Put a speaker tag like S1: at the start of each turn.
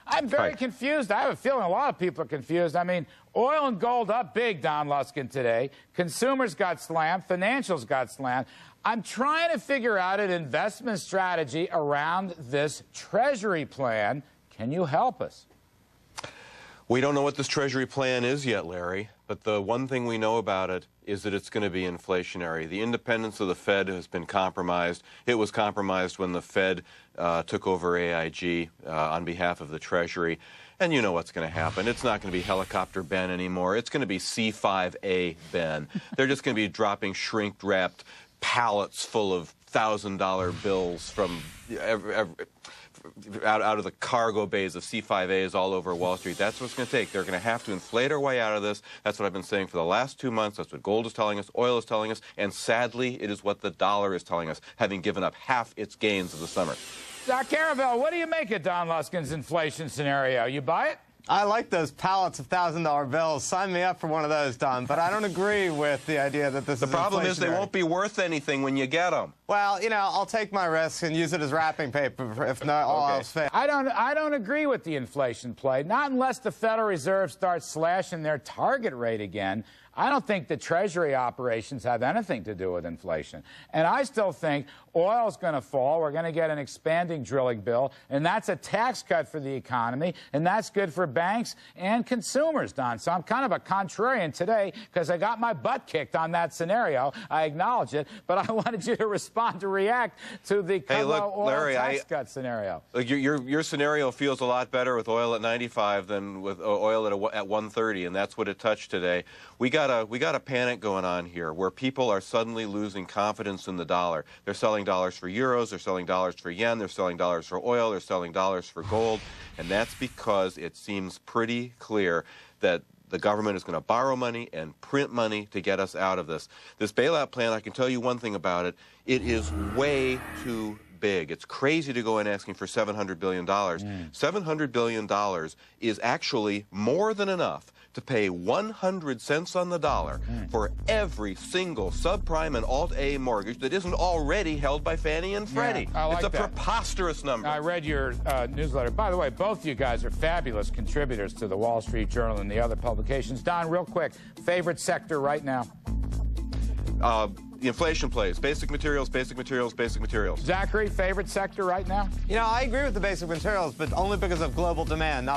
S1: I'm very confused. I have a feeling a lot of people are confused. I mean, oil and gold up big, Don Luskin, today. Consumers got slammed. Financials got slammed. I'm trying to figure out an investment strategy around this Treasury plan. Can you help us?
S2: We don't know what this Treasury plan is yet, Larry, but the one thing we know about it is that it's going to be inflationary. The independence of the Fed has been compromised. It was compromised when the Fed took over AIG on behalf of the Treasury. And you know what's going to happen. It's not going to be Helicopter Ben anymore. It's going to be C5A Ben. They're just going to be dropping shrink-wrapped pallets full of $1,000 bills from out of the cargo bays of C5As all over Wall Street. That's what it's going to take. They're going to have to inflate our way out of this. That's what I've been saying for the last 2 months. That's what gold is telling us, oil is telling us, and sadly, it is what the dollar is telling us, having given up half its gains of the summer.
S1: Doc Caravel, what do you make of Don Luskin's inflation scenario? You buy it?
S3: I like those pallets of $1,000 bills. Sign me up for one of those, Don. But I don't agree with the idea that this is
S2: The problem is they won't be worth anything when you get them.
S3: Well, you know, I'll take my risk and use it as wrapping paper if not all else fails.
S1: I don't agree with the inflation play. Not unless the Federal Reserve starts slashing their target rate again. I don't think the Treasury operations have anything to do with inflation. And I still think oil's going to fall. We're going to get an expanding drilling bill, and that's a tax cut for the economy, and that's good for banks and consumers, Don. So I'm kind of a contrarian today because I got my butt kicked on that scenario. I acknowledge it, but I wanted you to respond, to react to the Kudlow oil tax cut scenario.
S2: Look, your scenario feels a lot better with oil at 95 than with oil at 130, and that's what it touched today. We got a panic going on here where people are suddenly losing confidence in the dollar. They're selling dollars for euros, they're selling dollars for yen, they're selling dollars for oil, they're selling dollars for gold, and that's because it seems pretty clear that the government is going to borrow money and print money to get us out of this. This bailout plan, I can tell you one thing about it, it is way too big. It's crazy to go in asking for $700 billion. $700 billion is actually more than enough to pay 100 cents on the dollar for every single subprime and Alt-A mortgage that isn't already held by Fannie and Freddie.
S1: I like
S2: it's a
S1: that.
S2: Preposterous number.
S1: I read your newsletter. By the way, both you guys are fabulous contributors to the Wall Street Journal and the other publications. Don, real quick, favorite sector right now?
S2: The inflation plays. Basic materials, basic materials, basic materials.
S1: Zachary, favorite sector right now?
S3: You know, I agree with the basic materials, but only because of global demand, not because